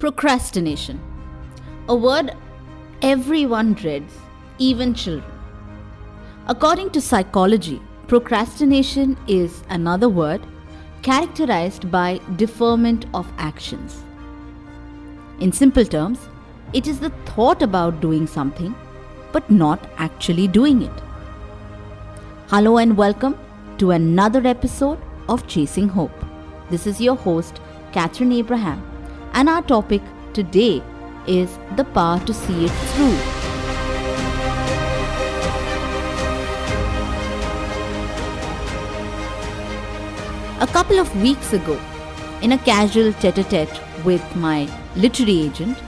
Procrastination, a word everyone dreads, even children. According to psychology, procrastination is another word characterized by deferment of actions. In simple terms, it is the thought about doing something but not actually doing it. Hello and welcome to another episode of Chasing Hope. This is your host, Catherine Abraham, and our topic today is the power to see it through. A couple of weeks ago, in a casual tete-a-tete with my literary agent,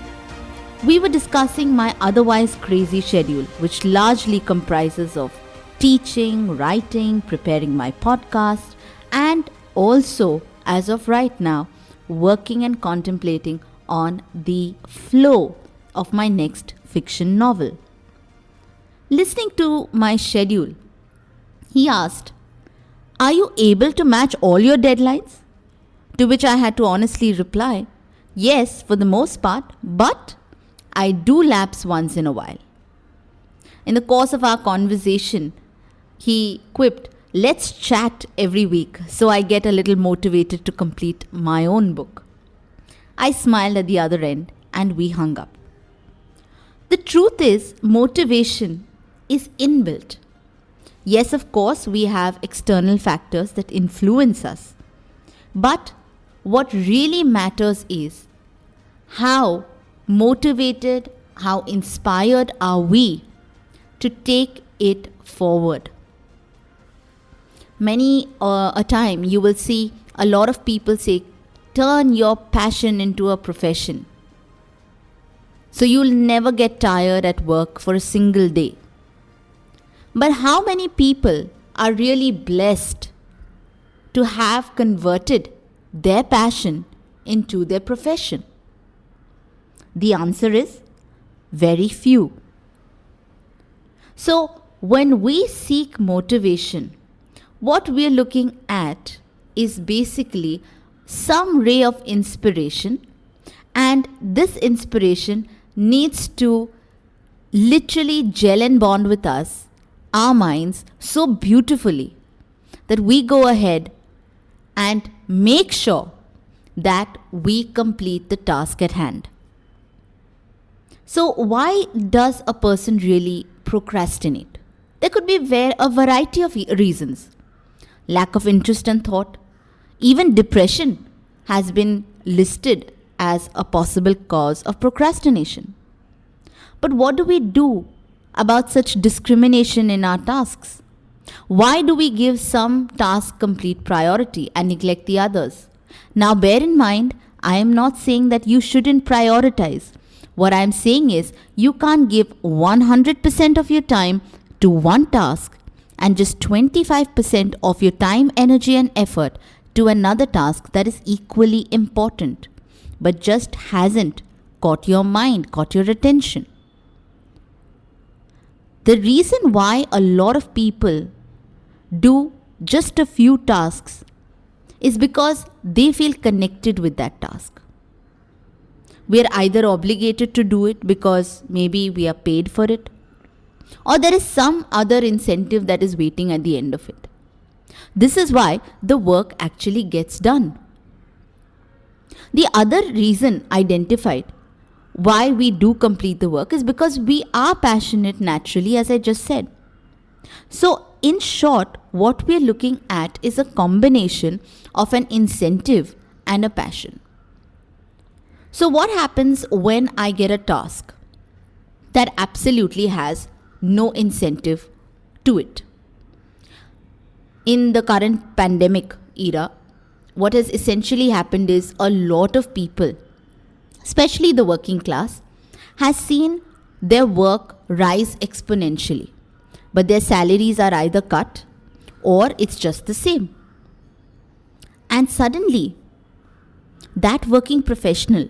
we were discussing my otherwise crazy schedule, which largely comprises of teaching, writing, preparing my podcast, and also, as of right now, working and contemplating on the flow of my next fiction novel. Listening to my schedule, he asked, "Are you able to match all your deadlines?" To which I had to honestly reply, "Yes, for the most part, but I do lapse once in a while." In the course of our conversation, he quipped, "Let's chat every week so I get a little motivated to complete my own book." I smiled at the other end and we hung up. The truth is, motivation is inbuilt. Yes, of course, we have external factors that influence us. But what really matters is how motivated, how inspired are we to take it forward. Many a time you will see a lot of people say, turn your passion into a profession. So you'll never get tired at work for a single day. But how many people are really blessed to have converted their passion into their profession? The answer is very few. So when we seek motivation, what we're looking at is basically some ray of inspiration, and this inspiration needs to literally gel and bond with us, our minds, so beautifully that we go ahead and make sure that we complete the task at hand. So why does a person really procrastinate? There could be a variety of reasons. Lack of interest and thought. Even depression has been listed as a possible cause of procrastination. But what do we do about such discrimination in our tasks? Why do we give some tasks complete priority and neglect the others? Now bear in mind, I am not saying that you shouldn't prioritize. What I am saying is you can't give 100% of your time to one task and just 25% of your time, energy and effort to another task that is equally important, but just hasn't caught your mind, caught your attention. The reason why a lot of people do just a few tasks is because they feel connected with that task. We are either obligated to do it because maybe we are paid for it, or there is some other incentive that is waiting at the end of it. This is why the work actually gets done. The other reason identified why we do complete the work is because we are passionate naturally, as I just said. So, in short, what we are looking at is a combination of an incentive and a passion. So, what happens when I get a task that absolutely has no incentive to it? In the current pandemic era, what has essentially happened is a lot of people, especially the working class, has seen their work rise exponentially. But their salaries are either cut or it's just the same. And suddenly, that working professional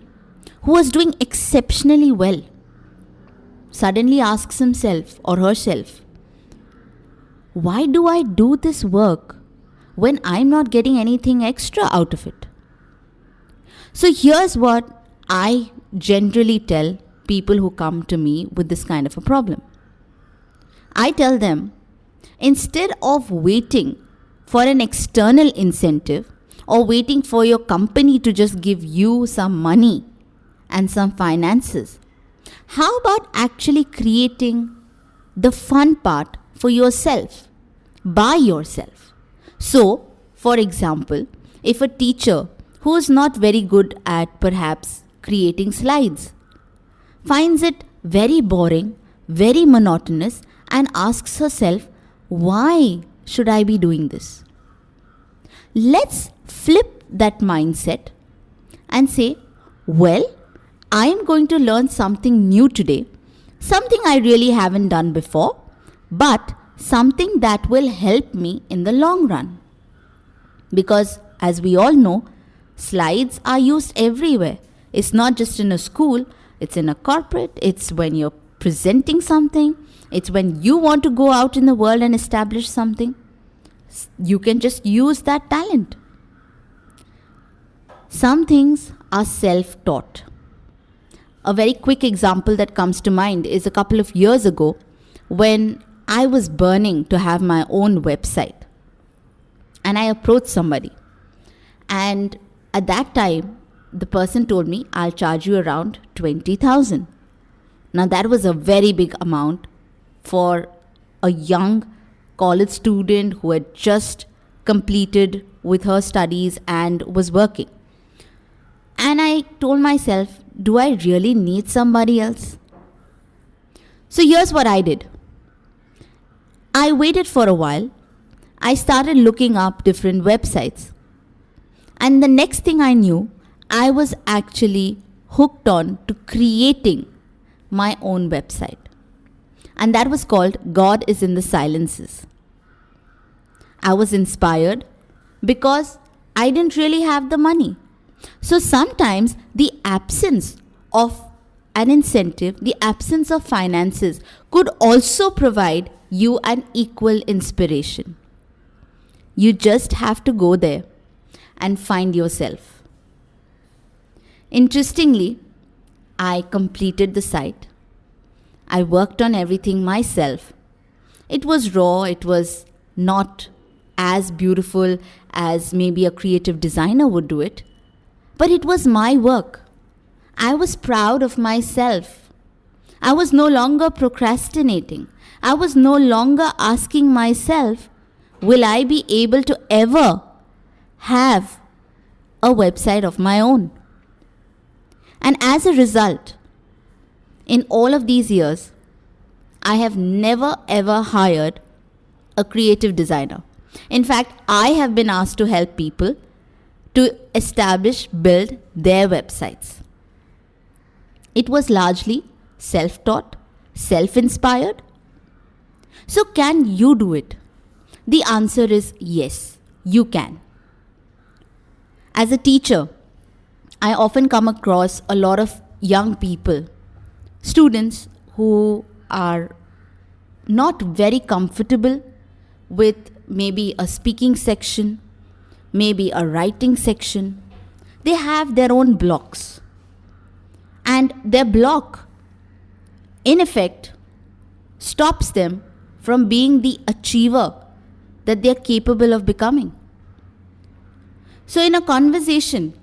who was doing exceptionally well suddenly asks himself or herself, why do I do this work when I'm not getting anything extra out of it? So here's what I generally tell people who come to me with this kind of a problem? I tell them, instead of waiting for an external incentive or waiting for your company to just give you some money and some finances, how about actually creating the fun part for yourself, by yourself? So, for example, if a teacher who is not very good at perhaps creating slides finds it very boring, very monotonous, and asks herself, why should I be doing this? Let's flip that mindset and say, well, I am going to learn something new today, something I really haven't done before, but something that will help me in the long run. Because as we all know, slides are used everywhere. It's not just in a school, it's in a corporate, it's when you're presenting something, it's when you want to go out in the world and establish something. You can just use that talent. Some things are self-taught. A very quick example that comes to mind is a couple of years ago when I was burning to have my own website. And I approached somebody. And at that time, the person told me, I'll charge you around 20,000. Now that was a very big amount for a young college student who had just completed with her studies and was working. And I told myself, do I really need somebody else? So here's what I did. I waited for a while. I started looking up different websites. And the next thing I knew, I was actually hooked on to creating my own website. And that was called God is in the Silences. I was inspired because I didn't really have the money. So sometimes the absence of an incentive, the absence of finances could also provide you an equal inspiration. You just have to go there and find yourself. Interestingly, I completed the site. I worked on everything myself. It was raw, it was not as beautiful as maybe a creative designer would do it, but it was my work. I was proud of myself. I was no longer procrastinating. I was no longer asking myself, will I be able to ever have a website of my own? And as a result, in all of these years, I have never ever hired a creative designer. In fact, I have been asked to help people to establish, build their websites. It was largely self-taught, self-inspired. So can you do it? The answer is yes, you can. As a teacher, I often come across a lot of young people, students who are not very comfortable with maybe a speaking section, maybe a writing section. They have their own blocks. And their block, in effect, stops them from being the achiever that they are capable of becoming. So in a conversation,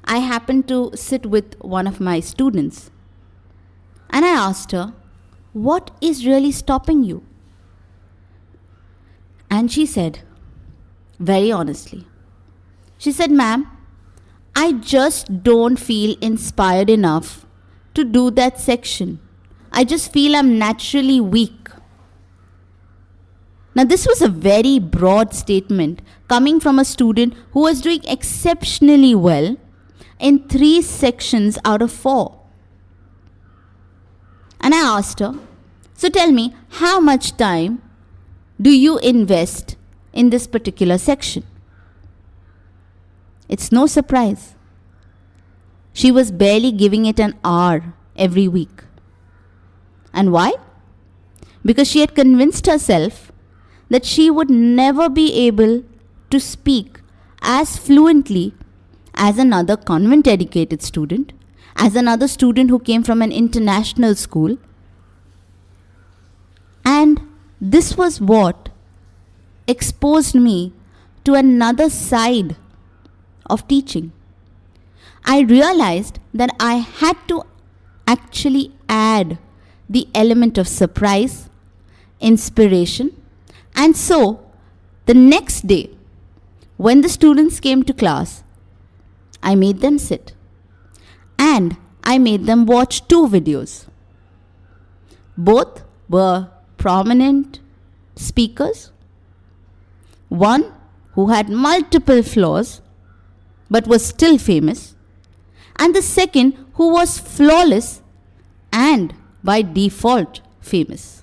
I happened to sit with one of my students. And I asked her, what is really stopping you? And she said, very honestly, she said, ma'am, I just don't feel inspired enough to do that section. I just feel I'm naturally weak. Now, this was a very broad statement coming from a student who was doing exceptionally well in 3 sections out of 4. And I asked her, so tell me, how much time do you invest in this particular section? It's no surprise. She was barely giving it an hour every week. And why? Because she had convinced herself that she would never be able to speak as fluently as another convent-educated student, as another student who came from an international school. And this was what exposed me to another side of teaching. I realized that I had to actually add the element of surprise, inspiration, and so the next day, when the students came to class, I made them sit and I made them watch 2 videos. Both were prominent speakers. One who had multiple flaws but was still famous, and the second who was flawless and by default famous.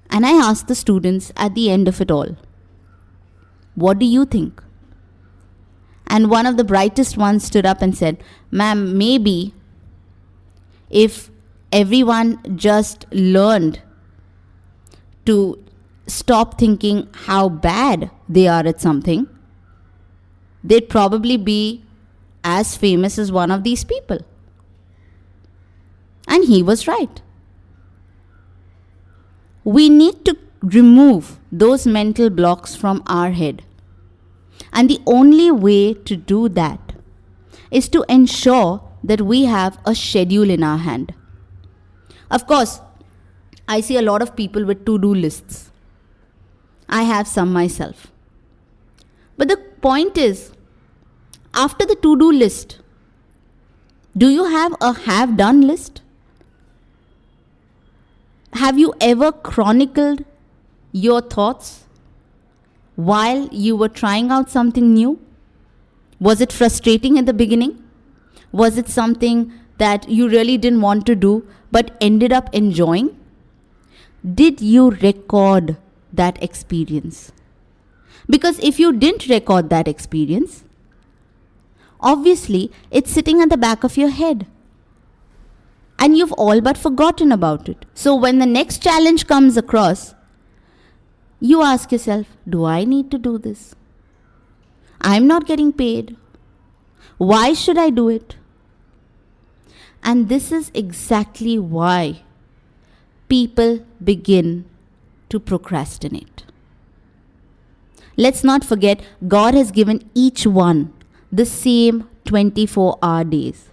And I asked the students at the end of it all, what do you think? And one of the brightest ones stood up and said, ma'am, maybe if everyone just learned to stop thinking how bad they are at something, they'd probably be as famous as one of these people. And he was right. We need to remove those mental blocks from our head. And the only way to do that is to ensure that we have a schedule in our hand. Of course, I see a lot of people with to-do lists. I have some myself. But the point is, after the to-do list, do you have a have-done list? Have you ever chronicled your thoughts while you were trying out something new? Was it frustrating in the beginning? Was it something that you really didn't want to do but ended up enjoying? Did you record that experience? Because if you didn't record that experience, obviously it's sitting at the back of your head and you've all but forgotten about it. So when the next challenge comes across, you ask yourself, do I need to do this? I'm not getting paid. Why should I do it? And this is exactly why people begin to procrastinate. Let's not forget, God has given each one the same 24-hour days.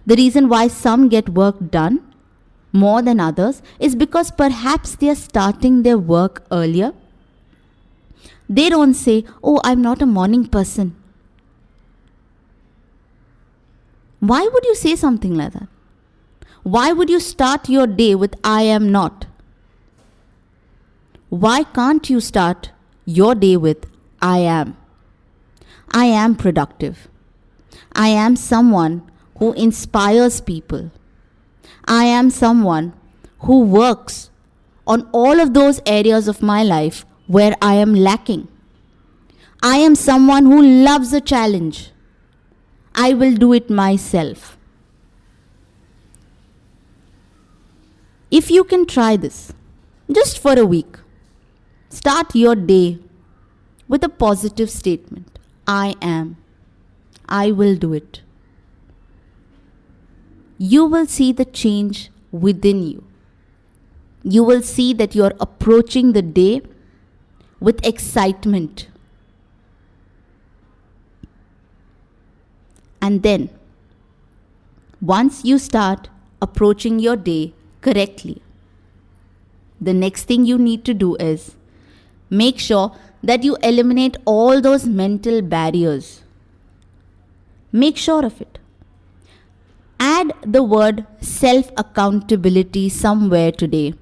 The reason why some get work done more than others is because perhaps they are starting their work earlier. They don't say, oh, I'm not a morning person. Why would you say something like that? Why would you start your day with I am not? Why can't you start your day with I am? I am productive. I am someone who inspires people. I am someone who works on all of those areas of my life where I am lacking. I am someone who loves a challenge. I will do it myself. If you can try this, just for a week, start your day with a positive statement. I am. I will do it. You will see the change within you. You will see that you're approaching the day with excitement. And then, once you start approaching your day correctly, the next thing you need to do is make sure that you eliminate all those mental barriers. Make sure of it. Add the word self-accountability somewhere today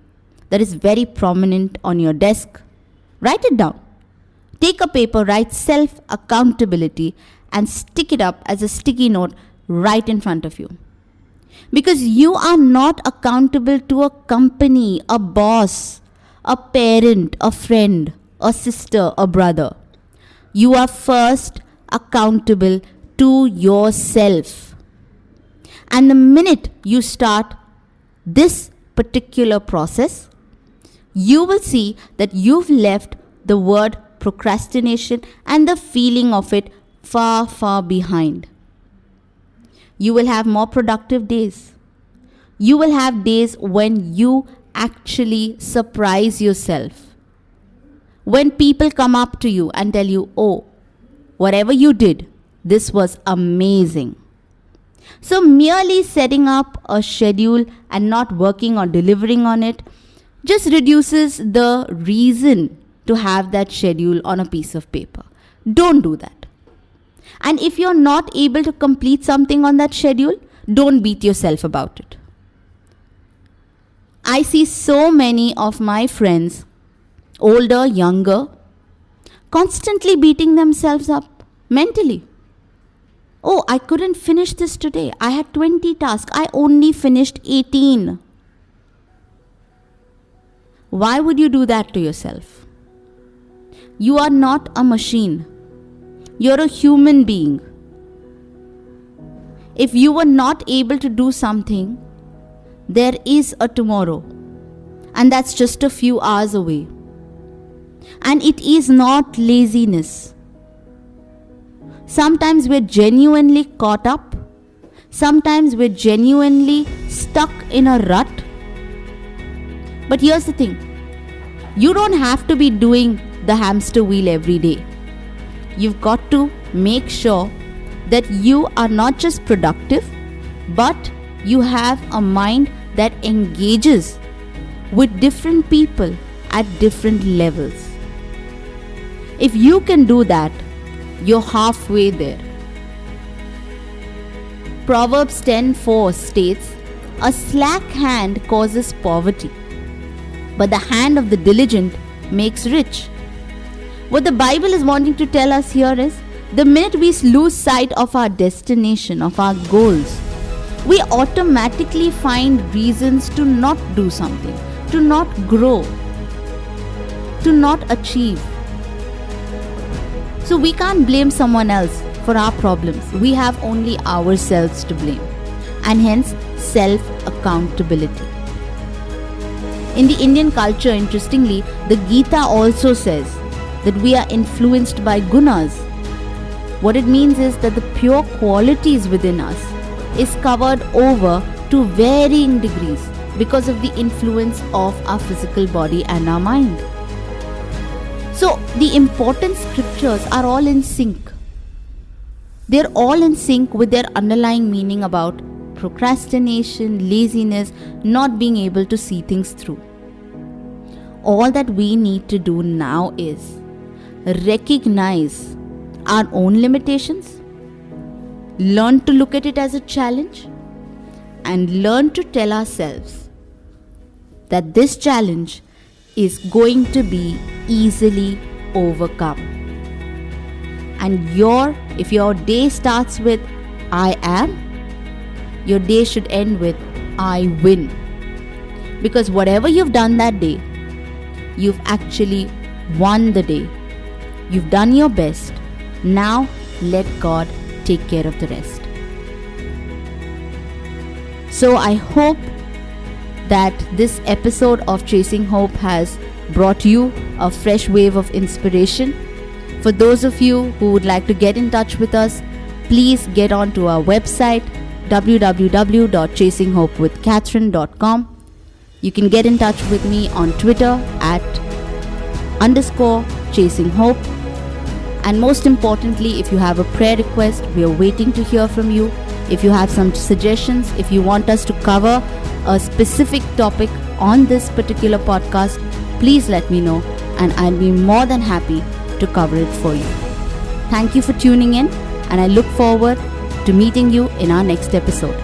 that is very prominent on your desk. Write it down. Take a paper, write self-accountability and stick it up as a sticky note right in front of you. Because you are not accountable to a company, a boss, a parent, a friend, a sister, a brother. You are first accountable to yourself. And the minute you start this particular process, you will see that you've left the word procrastination and the feeling of it far, far behind. You will have more productive days. You will have days when you actually surprise yourself. When people come up to you and tell you, oh, whatever you did, this was amazing. So merely setting up a schedule and not working or delivering on it just reduces the reason to have that schedule on a piece of paper. Don't do that. And if you're not able to complete something on that schedule, don't beat yourself about it. I see so many of my friends, older, younger, constantly beating themselves up mentally. Oh, I couldn't finish this today. I had 20 tasks. I only finished 18. Why would you do that to yourself? You are not a machine. You're a human being. If you were not able to do something, there is a tomorrow. And that's just a few hours away. And it is not laziness. Sometimes we're genuinely caught up. Sometimes we're genuinely stuck in a rut. But here's the thing. You don't have to be doing the hamster wheel every day. You've got to make sure that you are not just productive, but you have a mind that engages with different people at different levels. If you can do that, you're halfway there. Proverbs 10:4 states, "A slack hand causes poverty, but the hand of the diligent makes rich." What the Bible is wanting to tell us here is, the minute we lose sight of our destination, of our goals, we automatically find reasons to not do something, to not grow, to not achieve. So we can't blame someone else for our problems. We have only ourselves to blame, and hence self-accountability. In the Indian culture, interestingly, the Gita also says that we are influenced by gunas. What it means is that the pure qualities within us is covered over to varying degrees because of the influence of our physical body and our mind. So the important scriptures are all in sync. They're all in sync with their underlying meaning about procrastination, laziness, not being able to see things through. All that we need to do now is recognize our own limitations, learn to look at it as a challenge, and learn to tell ourselves that this challenge is going to be easily overcome. And if your day starts with I am, your day should end with I win. Because whatever you've done that day, you've actually won the day. You've done your best. Now let God take care of the rest. So I hope that this episode of Chasing Hope has brought you a fresh wave of inspiration. For those of you who would like to get in touch with us, please get on to our website www.chasinghopewithkathryn.com. You can get in touch with me on Twitter at _ChasingHope. And most importantly, if you have a prayer request, we are waiting to hear from you. If you have some suggestions, if you want us to cover a specific topic on this particular podcast, please let me know and I'll be more than happy to cover it for you. Thank you for tuning in, and I look forward to meeting you in our next episode.